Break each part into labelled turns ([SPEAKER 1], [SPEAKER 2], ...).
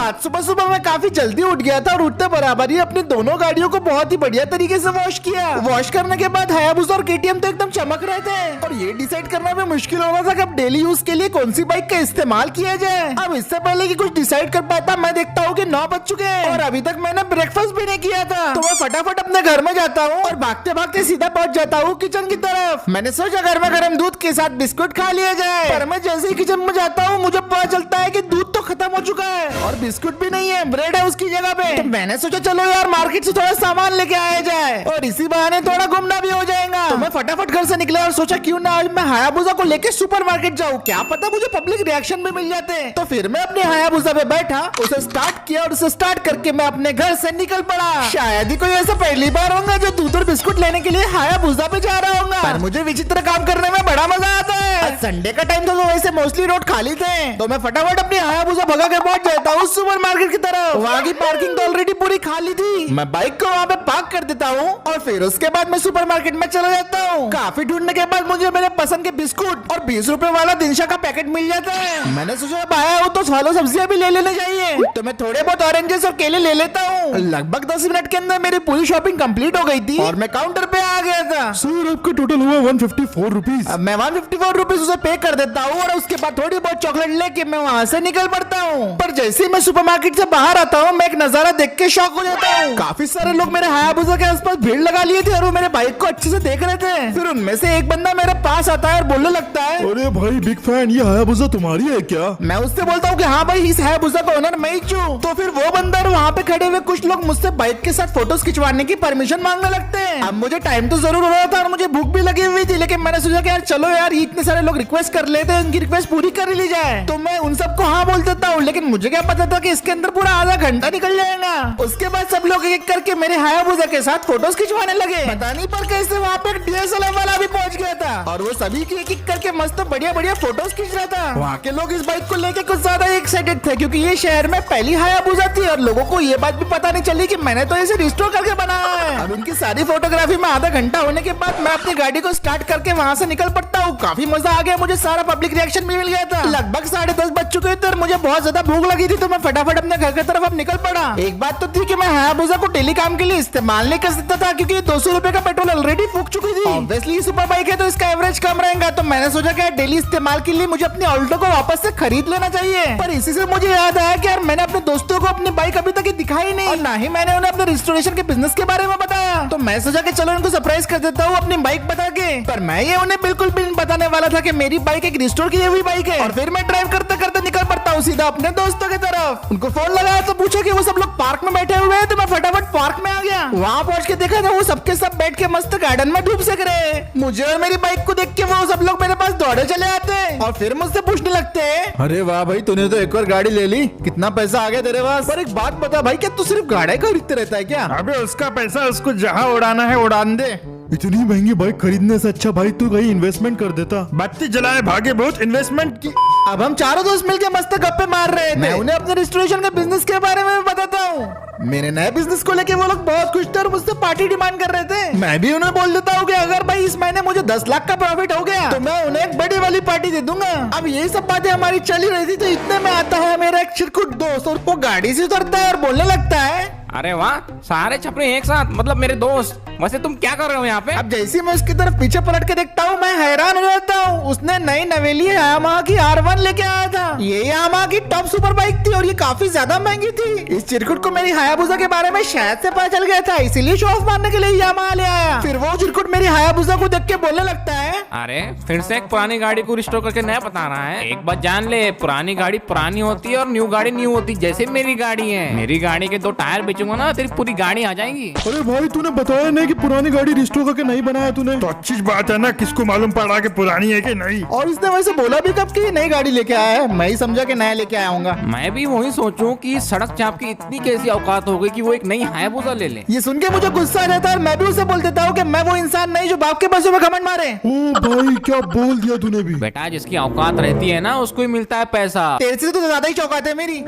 [SPEAKER 1] आज सुबह सुबह मैं काफी जल्दी उठ गया था और उठते बराबर ही अपनी दोनों गाड़ियों को बहुत ही बढ़िया तरीके से वॉश किया। वॉश करने के बाद हायाबुसा और केटीएम तो एकदम चमक रहे थे और ये डिसाइड करना भी मुश्किल हो रहा था कि अब डेली यूज के लिए कौन सी बाइक का इस्तेमाल किया जाए। अब इससे पहले कि कुछ डिसाइड कर पाता मैं देखता हूँ कि 9 बज चुके हैं और अभी तक मैंने ब्रेकफास्ट भी नहीं किया था। तो मैं फटाफट अपने घर में जाता हूँ और भागते भागते सीधा पहुँच जाता हूँ किचन की तरफ। मैंने सोचा घर में गर्म दूध के साथ बिस्कुट खा लिया जाए, पर मैं जैसे ही किचन में जाता हूँ मुझे पता चलता है कि दूध तो खत्म हो चुका है और बिस्कुट भी नहीं है, ब्रेड है उसकी जगह पे। तो मैंने सोचा चलो यार मार्केट से थोड़ा सामान लेके आया जाए और इसी बहाने थोड़ा घूमना भी हो जाएगा। तो मैं फटाफट घर से निकला और सोचा क्यों ना आज मैं हायाबुसा को लेके सुपरमार्केट जाऊँ, क्या पता मुझे पब्लिक रिएक्शन भी मिल जाते। तो फिर मैं अपने हायाबुसा पे बैठा, उसे स्टार्ट किया और उसे स्टार्ट करके मैं अपने घर से निकल पड़ा। शायद ही कोई ऐसा पहली बार होगा जो दूध और बिस्कुट लेने के लिए हायाबुसा पे जा रहा होगा, पर मुझे विचित्र काम करने में बड़ा मजा आता है। संडे का टाइम था तो वैसे मोस्टली रोड खाली थे, तो मैं फटाफट अपनी हायाबुसा भगा के पहुंच जाता हूँ सुपरमार्केट की तरफ। वहाँ की पार्किंग तो ऑलरेडी पूरी खाली थी। मैं बाइक को वहाँ पे पार्क कर देता हूँ और फिर उसके बाद मैं सुपरमार्केट में चला जाता हूँ। काफी ढूंढने के बाद मुझे मेरे पसंद के बिस्कुट और 20 रुपए वाला दिनशा का पैकेट मिल जाता है। मैंने सोचा अब आया हूँ तो फलों सब्जियां भी ले लेने चाहिए, तो मैं थोड़े बहुत ऑरेंजेस और केले ले लेता हूँ। लगभग 10 मिनट के अंदर मेरी पूरी शॉपिंग कंप्लीट हो गई थी और मैं काउंटर पे आ गया था।
[SPEAKER 2] सर आपका टोटल हुआ 154 रुपीज।
[SPEAKER 1] अब मैं 154 रुपीज उसे पे कर देता हूँ और उसके बाद थोड़ी बहुत चॉकलेट लेके मैं वहाँ से निकल पड़ता हूँ। पर जैसे ही मैं सुपरमार्केट से बाहर आता हूँ मैं एक नजारा देख के शॉक हो जाता हूँ। काफी सारे लोग मेरे हायाबुसा के आसपास भीड़ लगा लिए थे और वो मेरे बाइक को अच्छे से देख रहे थे। फिर उनमें से एक बंदा मेरे पास आता है और बोलने लगता है,
[SPEAKER 2] अरे भाई बिग फैन, ये हायाबुसा तुम्हारी है क्या?
[SPEAKER 1] मैं उससे बोलता हूँ कि हाँ भाई इस हायाबुसा का ओनर मैं ही हूँ। तो फिर वो बंदा और वहाँ पे खड़े हुए कुछ लोग मुझसे बाइक के साथ फोटोज खिंचवाने की परमिशन मांगने लगते हैं। अब मुझे टाइम तो जरूर हो रहा था और मुझे भूख भी लगी हुई थी, लेकिन मैंने सोचा कि यार चलो यार इतने सारे लोग रिक्वेस्ट कर लेते हैं, उनकी रिक्वेस्ट पूरी कर ली जाए। तो मैं उन सबको हाँ बोल देता हूँ, लेकिन मुझे क्या पता था कि इसके अंदर पूरा आधा घंटा निकल जाएगा। उसके बाद सब लोग एक करके मेरे हायाबुसा के साथ फोटोज खिंचवाने लगे। पता नहीं पर कैसे वहाँ पे एक DSLR वाला भी पहुंच गया था और वो सभी की एक करके मस्त बढ़िया बढ़िया फोटोज खींच रहा था। वहाँ के लोग इस बाइक को लेके कुछ ज्यादा एक्साइटेड थे क्योंकि ये शहर में पहली हायाबुसा थी और लोगों को ये बात भी पता नहीं चली कि मैंने तो इसे रिस्टोर करके बनाया है। अब इनकी सारी फोटोग्राफी में आधा घंटा होने के बाद मैं अपनी गाड़ी को स्टार्ट करके वहाँ से निकल पड़ता हूँ। काफी मजा आ गया, मुझे सारा पब्लिक रिएक्शन भी मिल गया था। लगभग 10:30 बज चुके थे और मुझे बहुत ज्यादा भूख लगी थी, तो मैं फटाफट अपने घर की तरफ अब निकल पड़ा। एक बात तो थी कि मैं हायाबुसा को डेली काम के लिए इस्तेमाल नहीं कर सकता था क्योंकि 200 रुपए का पेट्रोल ऑलरेडी फूक चुकी थी। ऑब्वियसली सुपर बाइक है तो इसका एवरेज कम रहेगा, तो मैंने सोचा कि डेली इस्तेमाल के लिए मुझे अपनी ऑल्टो को वापस से खरीद लेना चाहिए। पर इसी से मुझे याद आया कि यार मैंने अपने दोस्तों को अपनी बाइक अभी तक दिखाई नहीं और ना ही मैंने उन्हें अपने रिस्टोरेशन के बिजनेस के बारे में बताया। तो मैं सोचा कि चलो इनको सरप्राइज कर देता हूँ अपनी बाइक बता के। पर मैं ये उन्हें बिल्कुल भी नहीं बताने वाला था कि मेरी बाइक एक रिस्टोर की हुई बाइक है। और फिर मैं ड्राइव करते करते निकल पड़ता हूँ सीधा अपने दोस्तों की तरफ। उनको फोन लगाया तो पूछा कि वो सब लोग पार्क में बैठे हुए हैं, तो मैं फटाफट पार्क में आ गया। वहाँ पहुँच के देखा था वो सबके सब बैठ के मस्त गार्डन में डूब सक रहे। मुझे और मेरी बाइक को देख के वो सब लोग मेरे पास दौड़े चले आते और फिर मुझसे पूछने लगते हैं,
[SPEAKER 2] अरे वाह भाई, तूने तो एक और गाड़ी ले ली, कितना पैसा आ गया तेरे पास?
[SPEAKER 1] पर एक बात बता भाई, क्या तू सिर्फ गाड़ी खरीदते रहता है क्या?
[SPEAKER 3] अबे उसका पैसा उसको जहाँ उड़ाना है उड़ान दे।
[SPEAKER 2] इतनी महंगी बाइक खरीदने से अच्छा भाई तू कहीं इन्वेस्टमेंट कर देता।
[SPEAKER 3] बत्ती जलाए भागे बहुत इन्वेस्टमेंट की।
[SPEAKER 1] अब हम चारों दोस्त मिलके मस्त गप्पे मार रहे थे। मैं उन्हें अपने रेस्टोरेशन के बिजनेस के बारे में बताता हूँ। मेरे नए बिजनेस को लेके वो लोग बहुत खुश थे और मुझसे पार्टी डिमांड कर रहे थे। मैं भी उन्हें बोल देता हूँ कि अगर भाई इस महीने मुझे 10 लाख का प्रॉफिट हो गया तो मैं उन्हें एक बड़ी वाली पार्टी दे दूंगा। अब ये सब बातें हमारी चली रही थी तो इतने में आता है मेरा एक चिरकुट दोस्त और वो गाड़ी से उतरता है और बोलने लगता है,
[SPEAKER 4] अरे वाह, सारे छपरे एक साथ, मतलब मेरे दोस्त। वैसे तुम क्या कर रहे हो यहाँ पे?
[SPEAKER 1] अब जैसे मैं उसकी तरफ पीछे पलट के देखता हूँ मैं हैरान हो जाता हूँ। उसने नई नवेली यामाहा की R1 लेके आया था। ये यामाहा की टॉप सुपर बाइक थी और ये काफी ज्यादा महंगी थी। इस चिरकुट को मेरी हायाबुसा के बारे में शायद से पता चल गया था, इसीलिए शो ऑफ मारने के लिए यामाहा ले आया। फिर वो चिरकुट मेरी हायाबुसा को देख के बोलने लगता है,
[SPEAKER 4] अरे फिर से एक पुरानी गाड़ी को रिस्टोर करके नया बता रहा है। एक बात जान ले, पुरानी गाड़ी पुरानी होती है और न्यू गाड़ी न्यू होती है। जैसे मेरी गाड़ी है, मेरी गाड़ी के 2 टायर बेचूंगा ना, तेरी पूरी गाड़ी आ जाएगी।
[SPEAKER 2] अरे भाई तूने बताया नहीं कि पुरानी गाड़ी रिस्टोर करके नहीं बनाया तूने?
[SPEAKER 3] तो अच्छी बात है ना, किसको मालूम पड़ा कि पुरानी है कि नहीं।
[SPEAKER 1] और इसने वैसे बोला भी कब कि नई गाड़ी लेके आया है? मैं ही समझा कि नया लेके आया हूँगा।
[SPEAKER 4] मैं भी वही सोचूं कि सड़क चाप की इतनी कैसी औकात हो गई कि वो एक नई हायाबुसा ले ले।
[SPEAKER 1] ये सुन के मुझे गुस्सा आ जाता है और मैं भी उसे बोल देता हूँ कि मैं वो इंसान नहीं जो बाप के पैसों में घमंड मारे।
[SPEAKER 2] ओ भाई क्या बोल दिया तूने भी।
[SPEAKER 4] बेटा जिसकी औकात रहती है ना उसको ही मिलता है पैसा।
[SPEAKER 1] तेरे से तो ज्यादा ही चौकात है मेरी।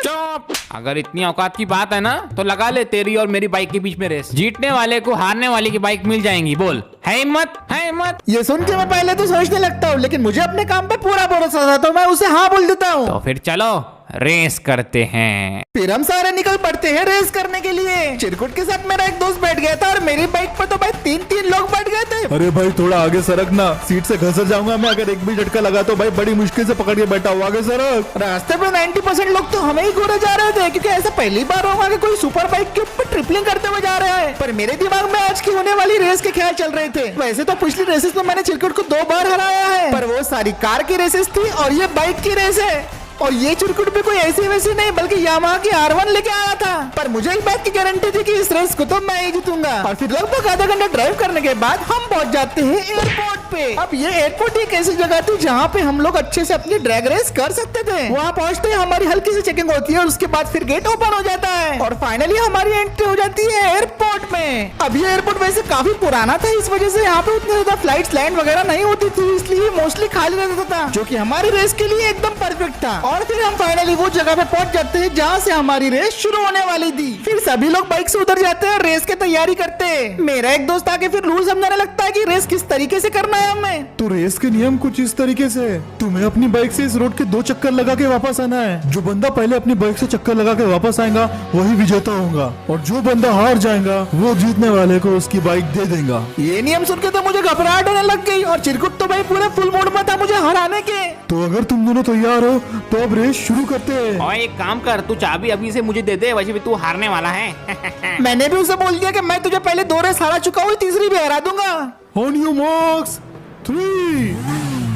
[SPEAKER 4] चुप, अगर इतनी औकात की बात है ना तो लगा ले तेरी और मेरी बाइक के बीच में रेस। जीतने वाले को हारने वाले की बाइक मिल जाएंगी। बोल, है हिम्मत, है हिम्मत?
[SPEAKER 1] ये सुन के मैं पहले तो सोचने लगता हूँ, लेकिन मुझे अपने काम पे पूरा भरोसा था तो मैं उसे हाँ बोल देता हूँ।
[SPEAKER 4] तो फिर चलो रेस करते हैं।
[SPEAKER 1] फिर हम सारे निकल पड़ते हैं रेस करने के लिए। चिरकुट के साथ मेरा एक दोस्त बैठ गया था और मेरी बाइक पर तो भाई 3-3 लोग बैठ गए थे।
[SPEAKER 2] अरे भाई थोड़ा आगे सरक ना, सीट से घसर जाऊंगा मैं अगर एक भी झटका लगा तो भाई बड़ी मुश्किल से पकड़ के बैठा हूँ। आगे सरक।
[SPEAKER 1] रास्ते पे 90% लोग तो हमें ही घूरे जा रहे थे, क्योंकि ऐसा पहली बार होगा कि कोई सुपर बाइक के ऊपर ट्रिपलिंग करते हुए जा रहा है। पर मेरे दिमाग में आज की होने वाली रेस के ख्याल चल रहे थे। वैसे तो पिछली रेसेस में मैंने चिरकुट को 2 बार हराया है, पर वो सारी कार की रेसेस थी और ये बाइक की रेस है। और ये चिरकुट भी कोई ऐसी वैसी नहीं बल्कि यामाहा की R1 लेके आया था। पर मुझे एक बात की गारंटी थी कि इस रेस को तो मैं ही जीतूंगा। और फिर लगभग आधा घंटा ड्राइव करने के बाद हम पहुंच जाते हैं एयरपोर्ट पे। अब ये एयरपोर्ट एक ऐसी जगह थी जहाँ पे हम लोग अच्छे से अपनी ड्रैग रेस कर सकते थे। वहाँ पहुँचते ही हमारी हल्की सी चेकिंग होती है और उसके बाद फिर गेट ओपन हो जाता है और फाइनली हमारी एंट्री हो जाती है एयरपोर्ट में। अब ये एयरपोर्ट वैसे काफी पुराना था, इस वजह से यहाँ पे उतनी ज्यादा फ्लाइट्स लैंड वगैरह नहीं होती थी, इसलिए मोस्टली खाली रहता था, जो कि हमारी रेस के लिए एकदम परफेक्ट था। और फिर हम फाइनली वो जगह पे पहुंच जाते हैं जहाँ से हमारी रेस शुरू होने वाली थी। फिर सभी लोग बाइक से उतर जाते हैं और रेस की तैयारी करते हैं। मेरा एक दोस्त आके फिर रूल समझाने लगता है कि रेस किस तरीके से करना है हमें।
[SPEAKER 2] तो रेस के नियम कुछ इस तरीके से है, तुम्हें अपनी बाइक से इस रोड के 2 चक्कर लगा के वापस आना है। जो बंदा पहले अपनी बाइक से चक्कर लगा के वापस आएगा वही विजेता होगा, और जो बंदा हार जाएगा वो जीतने वाले को उसकी बाइक दे देगा।
[SPEAKER 1] ये नियम सुन के तो मुझे घबराहट होने लग गई और चिरकुट तो भाई पूरे फुल मूड में था मुझे हराने के।
[SPEAKER 2] तो अगर तुम दोनों तैयार हो तो अब रेस शुरू करते हैं।
[SPEAKER 4] और एक काम कर, तू चाबी अभी से मुझे दे दे, वैसे भी तू हारने वाला है।
[SPEAKER 1] मैंने भी उसे बोल दिया कि मैं तुझे पहले 2 रेस हरा चुका हूँ, तीसरी भी हरा दूंगा।
[SPEAKER 2] ऑन योर मार्क्स 3,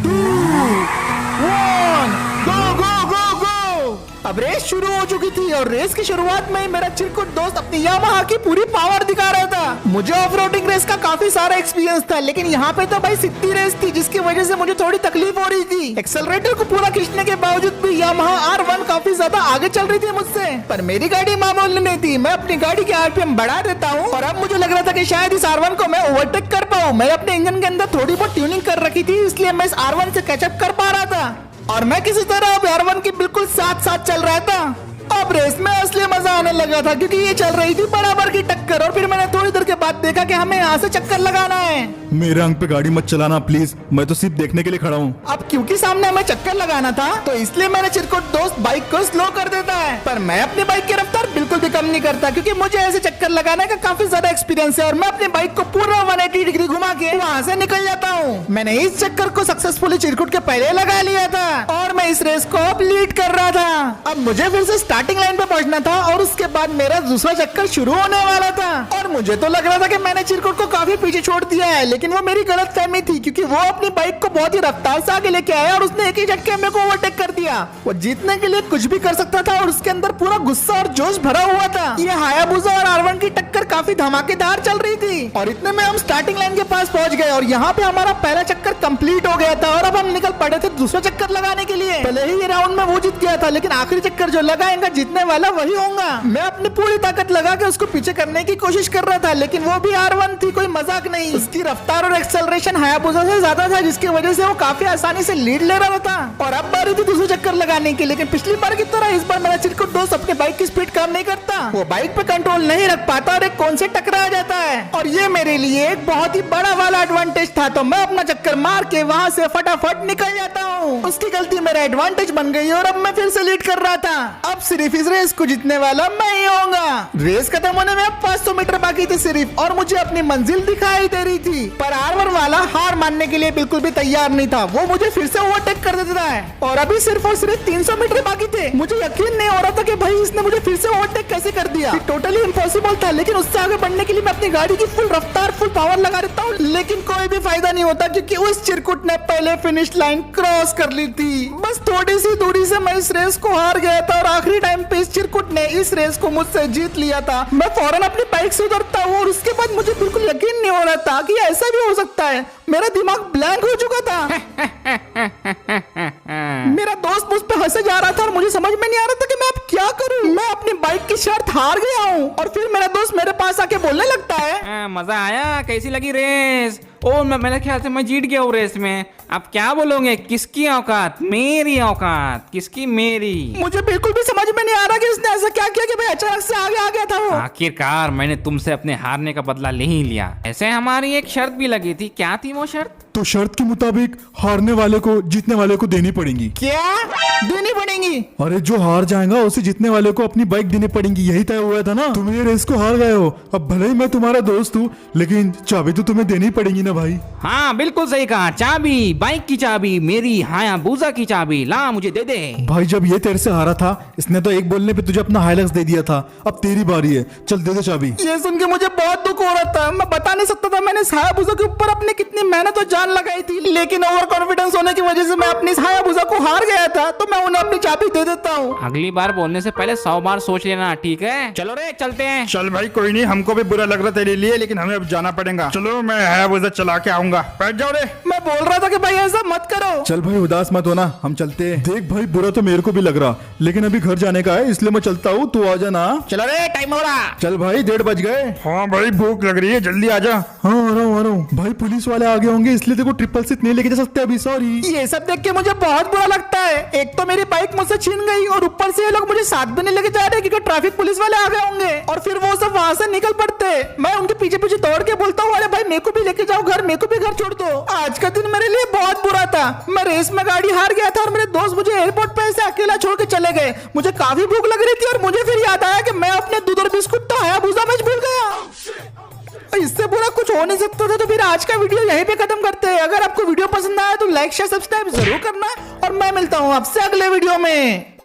[SPEAKER 2] 2, 1
[SPEAKER 1] गो गो गो गो। अब रेस शुरू हो चुकी थी और रेस की शुरुआत में ही मेरा चिरकुट दोस्त अपनी यामाहा की पूरी पावर दिखा रहा था। मुझे ऑफ रोडिंग रेस का काफी सारा एक्सपीरियंस था, लेकिन यहाँ पे तो भाई सिद्धि रेस थी, जिसकी वजह से मुझे थोड़ी तकलीफ हो रही थी। एक्सेलरेटर को पूरा खींचने के बावजूद भी यामाहा R1 काफी ज्यादा आगे चल रही थी मुझसे, पर मेरी गाड़ी मामूली नहीं थी। मैं अपनी गाड़ी के RPM बढ़ा देता हूँ और अब मुझे लग रहा था कि शायद इस R1 को मैं ओवरटेक कर पाऊँ। मैं अपने इंजन के अंदर थोड़ी बहुत ट्यूनिंग कर रखी थी, इसलिए मैं इस R1 से कैचअप कर पा रहा था और मैं किसी तरह अब R1 की बिल्कुल साथ साथ चल रहा था। अब रेस में असली मजा आने लगा था, क्योंकि ये चल रही थी बराबर की टक्कर। और फिर मैंने थोड़ी देर के बाद देखा कि हमें यहाँ से चक्कर लगाना है।
[SPEAKER 2] मेरे अंक पे गाड़ी मत चलाना प्लीज, मैं तो सिर्फ देखने के लिए खड़ा हूँ।
[SPEAKER 1] अब क्योंकि सामने हमें चक्कर लगाना था तो इसलिए मेरा चिरकुट दोस्त बाइक को स्लो कर देता है, पर मैं अपनी बाइक की रफ्तार बिल्कुल भी कम नहीं करता, क्योंकि मुझे ऐसे चक्कर लगाने का काफी ज्यादा एक्सपीरियंस है और मैं अपनी बाइक को पूरा 180 डिग्री घुमा के वहाँ से निकल जाता हूँ। मैंने इस चक्कर को सक्सेसफुली चिरकुट के पहले लगा लिया था और मैं इस रेस को अब लीड कर रहा था। अब मुझे फिर से स्टार्टिंग लाइन पे पहुंचना था और उसके बाद मेरा दूसरा चक्कर शुरू होने वाला था। और मुझे तो लग रहा था कि मैंने चिरकुट को काफी पीछे छोड़ दिया है, लेकिन वो मेरी गलत फहमी थी, क्योंकि वो अपनी बाइक को बहुत ही रफ्तार से आगे लेके आया और उसने एक ही झटके मेरे को ओवरटेक कर दिया। वो जीतने के लिए कुछ भी कर सकता था और उसके अंदर पूरा गुस्सा और जोश भरा हुआ था। ये हायाबुसा और R1 की टक्कर काफी धमाकेदार चल रही थी और इतने में हम स्टार्टिंग लाइन के पास पहुंच गए और यहाँ पे हमारा पहला चक्कर कंप्लीट हो गया था और अब हम निकल पड़े थे दूसरा चक्कर लगाने के लिए। भले ही ये राउंड में वो जीत गया था, लेकिन आखिरी चक्कर जो लगाएगा जीतने वाला वही होगा। मैं अपनी पूरी ताकत लगा के उसको पीछे करने की कोशिश कर रहा था, लेकिन वो भी R1 थी, कोई मजाक नहीं। उसकी रफ्तार और एक्सेलरेशन हायाबुसा से ज्यादा था, जिसकी वजह से वो काफी आसानी से लीड ले रहा था। और अब बारी थी दूसरे चक्कर लगाने की, लेकिन पिछली बार की तरह इस बार मेरा चिरकुट दोस्त अपने बाइक की स्पीड कम नहीं करता। वो बाइक पे कंट्रोल नहीं रख पाता और एक कौन से टकरा जाता है, और ये मेरे लिए एक बहुत ही बड़ा वाला एडवांटेज था। तो मैं अपना चक्कर मार के वहाँ से फटाफट निकल जाता हूँ। उसकी गलती मेरा एडवांटेज बन गई और अब मैं फिर से लीड कर रहा था। अब सिर्फ इस रेस को जीतने वाला मैं ही होऊंगा। रेस खत्म होने में अब 500 मीटर बाकी थे सिर्फ, और मुझे अपनी मंजिल दिखाई दे रही थी, पर R1 वाला हार मानने के लिए बिल्कुल भी तैयार नहीं था। वो मुझे फिर से ओवरटेक कर देता है और अभी सिर्फ और सिर्फ 300 मीटर बाकी थे। मुझे यकीन नहीं हो रहा था कि भाई इसने मुझे फिर से ओवरटेक कैसे कर दिया। टोटली इम्पॉसिबल था, लेकिन उससे आगे बढ़ने के लिए मैं अपनी गाड़ी की फुल रफ्तार फुल पावर लगा देता हूँ, लेकिन कोई भी फायदा नहीं होता, क्योंकि उस चिरकुट ने पहले फिनिश लाइन क्रॉस कर ली थी। बस थोड़ी सी दूरी से मैं इस रेस को हार गया था और आखिरी टाइम पे इस चिरकुट ने इस रेस को मुझसे जीत लिया था। मैं फौरन अपनी बाइक से उतरता हूँ और उसके बाद मुझे बिल्कुल यकीन नहीं हो रहा था कि ऐसा भी हो सकता है। मेरा दिमाग ब्लैंक हो चुका था। मेरा दोस्त मुझ पे हंसे जा रहा था और मुझे समझ में नहीं आ रहा था कि मैं अब क्या क्या करूं? मैं अपनी बाइक की शर्त हार गया हूँ और फिर मेरा दोस्त मेरे पास आके बोलने लगता है
[SPEAKER 4] मजा आया, कैसी लगी रेस? ओ मेरे ख्याल से मैं जीत गया हूँ रेस में। अब क्या बोलोगे, किसकी औकात? मेरी औकात। किसकी? मेरी।
[SPEAKER 1] मुझे बिल्कुल भी समझ में नहीं आ रहा कि उसने ऐसा क्या किया कि भाई अचानक से आगे आ गया था वो।
[SPEAKER 4] आखिरकार मैंने तुमसे अपने हारने का बदला ले ही लिया। ऐसे हमारी एक शर्त भी लगी थी, क्या थी वो शर्त?
[SPEAKER 2] तो शर्त के मुताबिक हारने वाले को जीतने वाले को देनी पड़ेगी।
[SPEAKER 1] क्या देनी पड़ेगी?
[SPEAKER 2] अरे जो हार जाएगा उसे जीतने वाले को अपनी बाइक देनी पड़ेगी, यही तय हुआ था ना। तुम ये रेस को हार गए हो, अब भले ही मैं तुम्हारा दोस्त हूँ लेकिन चाबी तो तुम्हें देनी पड़ेगी ना भाई।
[SPEAKER 4] हाँ बिल्कुल सही कहा, चाबी, बाइक की चाबी, मेरी हायाबुसा की चाबी, ला मुझे दे दे।
[SPEAKER 2] भाई जब ये तेरे से हारा था इसने तो एक बोलने पे तुझे अपना हाइलक्स दे दिया था, अब तेरी बारी है, चल दे दे चाबी।
[SPEAKER 1] ये सुन के मुझे बहुत दुख हो रहा था। मैं बता नहीं सकता था मैंने हायाबुसा के ऊपर अपनी कितनी मेहनत और जान लगाई थी, लेकिन ओवर कॉन्फिडेंस होने की वजह से मैं अपनी हायाबुसा को हार गया था। तो मैं उन्हें अपनी चाबी दे देता हूँ।
[SPEAKER 4] अगली बार बोलने से पहले 100 बार सोच लेना, ठीक है? चलो रे चलते हैं।
[SPEAKER 3] चल भाई कोई नहीं, हमको भी बुरा लग रहा तेरे लिए, लेकिन हमें अब जाना पड़ेगा। चलो मैं हायाबुसा चला के आऊंगा, बैठ जाओ रे।
[SPEAKER 1] मैं बोल रहा था कि भाई ऐसा मत करो।
[SPEAKER 2] चल भाई उदास मत होना, हम चलते हैं। देख भाई बुरा तो मेरे को भी लग रहा, लेकिन अभी घर जाने का है इसलिए मैं चलता हूँ, तू आ जाना।
[SPEAKER 1] चलो रे, टाइम हो रहा।
[SPEAKER 2] चल भाई 1:30 बज गए।
[SPEAKER 3] हाँ भाई भूख लग रही है, जल्दी आ जा।
[SPEAKER 2] हाँ आ रहा हूँ। भाई पुलिस वाले आगे होंगे इसलिए देखो ट्रिपल सिट नहीं लेके जा सकते अभी, सॉरी।
[SPEAKER 1] ये सब देख के मुझे बहुत बुरा लगता है। एक तो मेरी बाइक मुझसे छीन गई और ऊपर से ये लोग मुझे साथ भी नहीं लेके जा रहे क्योंकि ट्रैफिक पुलिस वाले आ गए होंगे और फिर वो सब वहां से निकल पड़ते। मैं उनके पीछे पीछे दौड़ के बोलता हूँ, अरे भाई मेरे को भी लेके जाओ घर, मेरे को भी घर छोड़ दो। आज का दिन मेरे लिए बहुत बुरा था। मैं रेस में गाड़ी हार गया था और मेरे दोस्त मुझे एयरपोर्ट पे ऐसे अकेला छोड़ के चले गए। मुझे काफी भूख लग रही थी और मुझे फिर याद आया कि मैं अपने दूध और बिस्कुट तो हायाबुसा में भूल गया। इससे बुरा कुछ हो नहीं सकता था। तो फिर आज का वीडियो यहीं पे खत्म करते हैं। अगर आपको वीडियो पसंद आया तो लाइक शेयर सब्सक्राइब जरूर करना और मैं मिलता हूँ आपसे अगले वीडियो में।